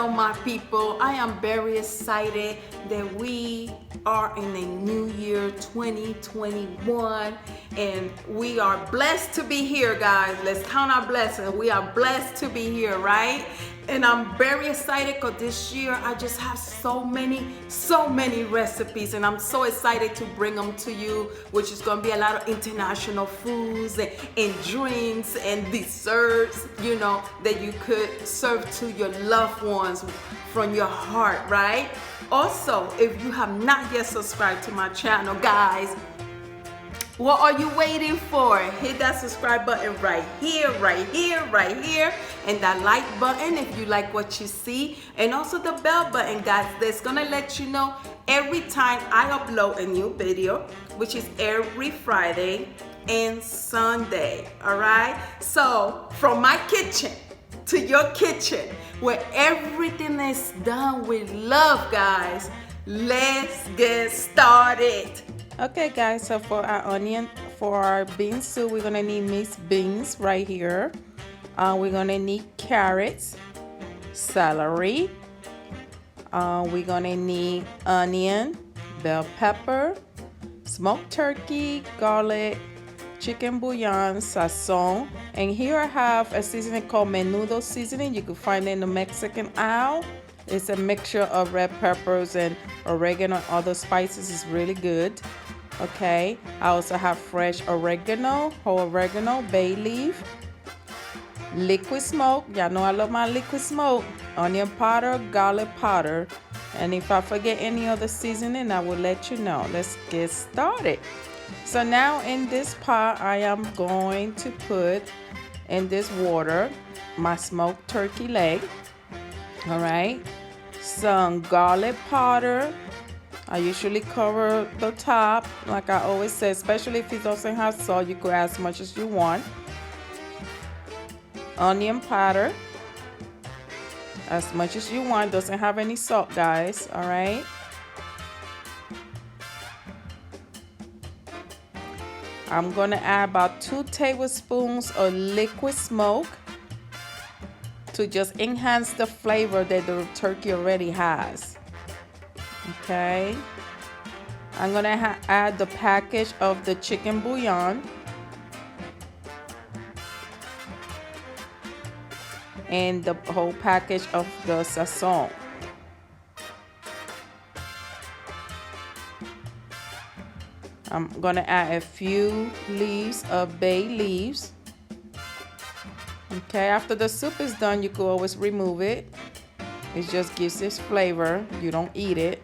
Well, my people, I am very excited that we are in a new year 2021 and we are blessed to be here, guys. Let's count our blessings. We are blessed to be here, right? And I'm very excited because this year I just have so many recipes, and I'm so excited to bring them to you, which is going to be a lot of international foods and drinks and desserts, you know, that you could serve to your loved ones from your heart, right? Also, if you have not yet subscribed to my channel, guys, what are you waiting for? Hit that subscribe button right here, and that like button if you like what you see, and also the bell button, guys, that's gonna let you know every time I upload a new video, which is every Friday and Sunday. All right, so from my kitchen to your kitchen, where everything is done with love, guys, let's get started. Okay, guys, so for our bean soup, we're gonna need mixed beans right here. We're gonna need carrots, celery. We're gonna need onion, bell pepper, smoked turkey, garlic, chicken bouillon, sazon. And here I have a seasoning called Menudo seasoning. You can find it in the Mexican aisle. It's a mixture of red peppers and oregano and other spices. It's really good. Okay, I also have fresh oregano, whole oregano, bay leaf, liquid smoke. Y'all know I love my liquid smoke. Onion powder, garlic powder. And if I forget any other seasoning, I will let you know. Let's get started. So now in this pot, I am going to put in this water my smoked turkey leg. All right, some garlic powder. I usually cover the top, like I always say, especially if it doesn't have salt, you could add as much as you want. Onion powder, as much as you want, doesn't have any salt, guys. All right. I'm gonna add about 2 tablespoons of liquid smoke to just enhance the flavor that the turkey already has. Okay, I'm gonna add the package of the chicken bouillon and the whole package of the sazon. I'm gonna add a few leaves of bay leaves. Okay, after the soup is done, you could always remove it. It just gives this flavor. You don't eat it.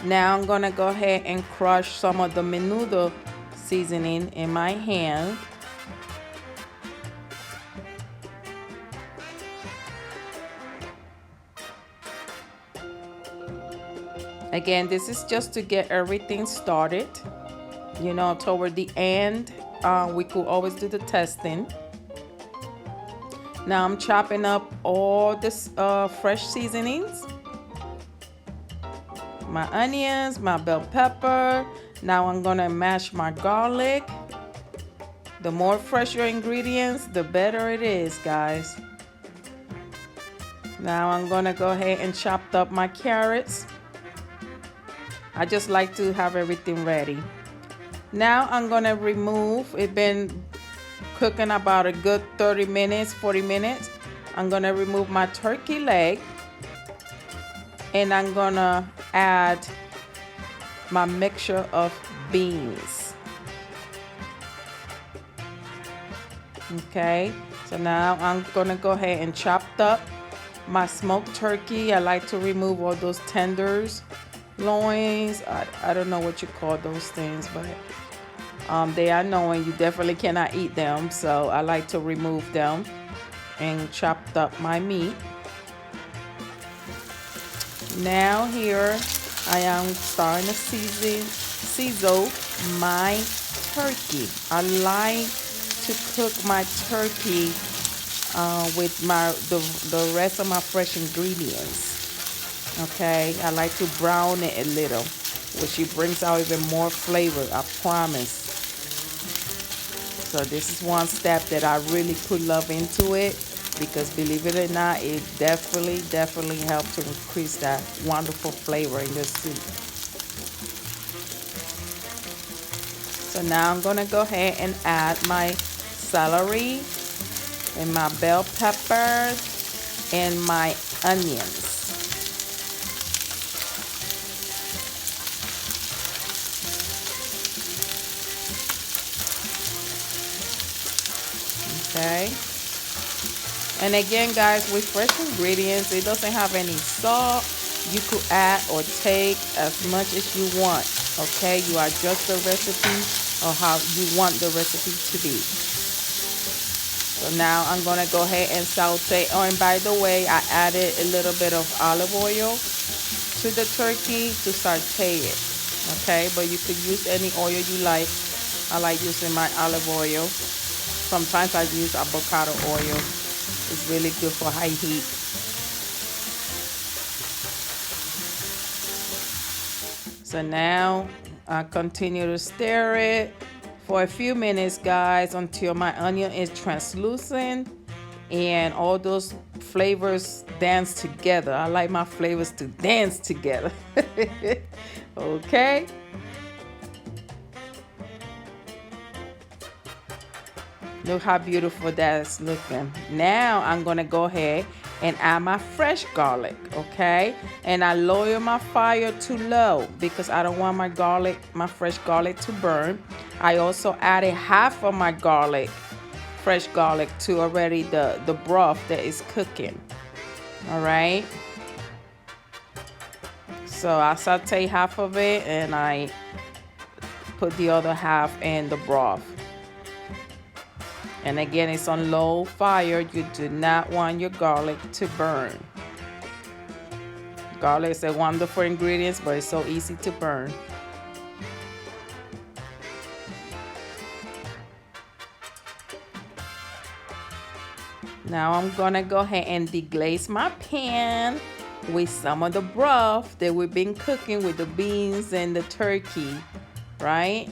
Now I'm gonna go ahead and crush some of the Menudo seasoning in my hand. Again, this is just to get everything started. You know, toward the end, we could always do the testing. Now I'm chopping up all this fresh seasonings. My onions, my bell pepper. Now I'm gonna mash my garlic. The more fresh your ingredients, the better it is, guys. Now I'm gonna go ahead and chop up my carrots. I just like to have everything ready. Now I'm gonna remove, it's been cooking about a good 30 minutes, 40 minutes. I'm gonna remove my turkey leg and I'm gonna add my mixture of beans. Okay, so now I'm gonna go ahead and chop up my smoked turkey. I like to remove all those tenders, loins. I don't know what you call those things, but they are knowing you definitely cannot eat them, so I like to remove them and chopped up my meat. Now here I am starting to season my turkey. I like to cook my turkey with the rest of my fresh ingredients. Okay, I like to brown it a little, which it brings out even more flavor, I promise. So this is one step that I really put love into it. because believe it or not, it definitely helps to increase that wonderful flavor in the soup. So now I'm gonna go ahead and add my celery and my bell peppers and my onions. Okay. And again, guys, with fresh ingredients, it doesn't have any salt. You could add or take as much as you want. Okay, you adjust the recipe or how you want the recipe to be. So now I'm gonna go ahead and saute. Oh, and by the way, I added a little bit of olive oil to the turkey to saute it. Okay, but you could use any oil you like. I like using my olive oil. Sometimes I use avocado oil. It's really good for high heat. So now I continue to stir it for a few minutes, guys, until my onion is translucent and all those flavors dance together. I like my flavors to dance together. Okay. Look how beautiful that's looking. Now I'm gonna go ahead and add my fresh garlic, okay? And I lower my fire to low because I don't want my fresh garlic to burn. I also added half of my garlic, fresh garlic, to already the broth that is cooking. All right. So I saute half of it and I put the other half in the broth. And again, it's on low fire. You do not want your garlic to burn. Garlic is a wonderful ingredient, but it's so easy to burn. Now I'm gonna go ahead and deglaze my pan with some of the broth that we've been cooking with the beans and the turkey, right?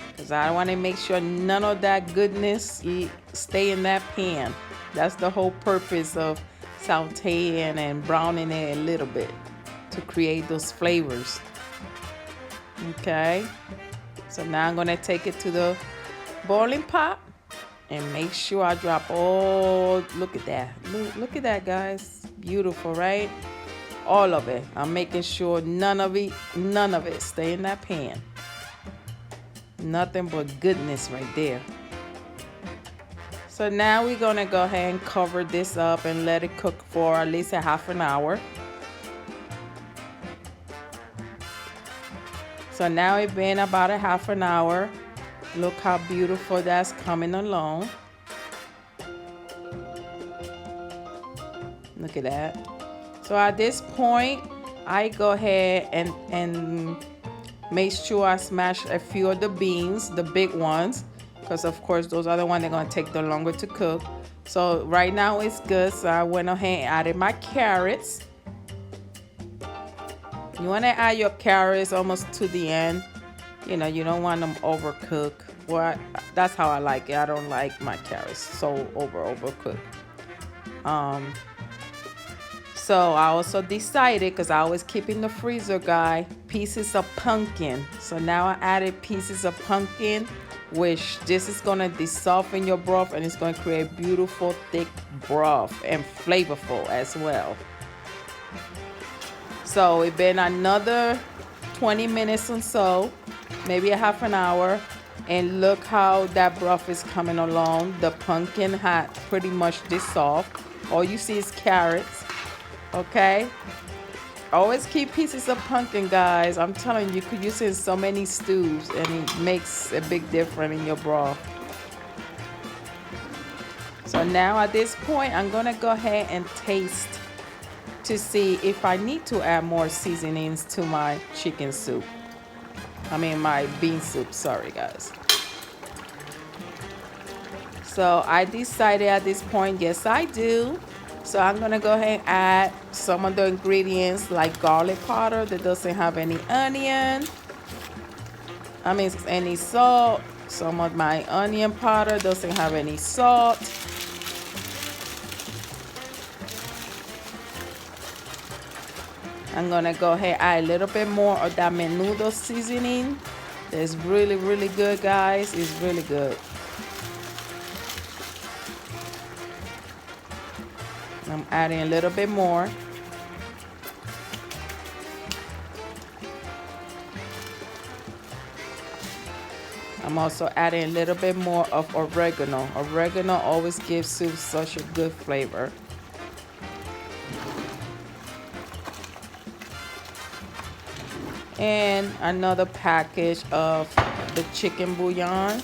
Because I want to make sure none of that goodness stay in that pan. That's the whole purpose of sauteing and browning it a little bit, to create those flavors. Okay, so now I'm going to take it to the boiling pot and make sure I drop all, look at that. Look at that, guys. Beautiful, right? All of it. I'm making sure none of it stay in that pan. Nothing but goodness right there. So now we're gonna go ahead and cover this up and let it cook for at least a half an hour. So now it's been about a half an hour. Look how beautiful that's coming along. Look at that. So at this point, I go ahead and make sure I smash a few of the beans, the big ones, because of course those are the ones that are going to take the longer to cook. So right now it's good. So I went ahead and added my carrots. You want to add your carrots almost to the end. You know, you don't want them overcooked. Well, that's how I like it. I don't like my carrots so overcooked. So I also decided, because I always keep in the freezer, guy, pieces of pumpkin. So now I added pieces of pumpkin, which this is gonna dissolve in your broth and it's gonna create beautiful thick broth and flavorful as well. So it's been another 20 minutes or so, maybe a half an hour, and look how that broth is coming along. The pumpkin had pretty much dissolved. All you see is carrots. Okay, always keep pieces of pumpkin, guys. I'm telling you, you could use it in so many stews and it makes a big difference in your broth. So now at this point, I'm gonna go ahead and taste to see if I need to add more seasonings to my chicken soup. I mean my bean soup, sorry guys. So I decided at this point, yes I do. So I'm gonna go ahead and add some of the ingredients like garlic powder that doesn't have any onion. I mean any salt. Some of my onion powder doesn't have any salt. I'm gonna go ahead and add a little bit more of that Menudo seasoning. It's really, really good, guys. It's really good. I'm adding a little bit more. I'm also adding a little bit more of oregano. Oregano always gives soup such a good flavor. And another package of the chicken bouillon.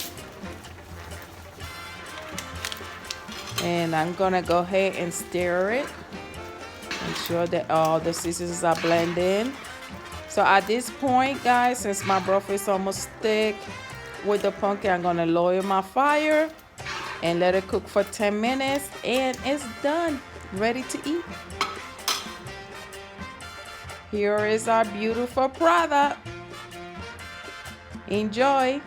And I'm gonna go ahead and stir it. Make sure that all the seasonings are blended in. So at this point, guys, since my broth is almost thick with the pumpkin, I'm gonna lower my fire and let it cook for 10 minutes, and it's done, ready to eat. Here is our beautiful product. Enjoy.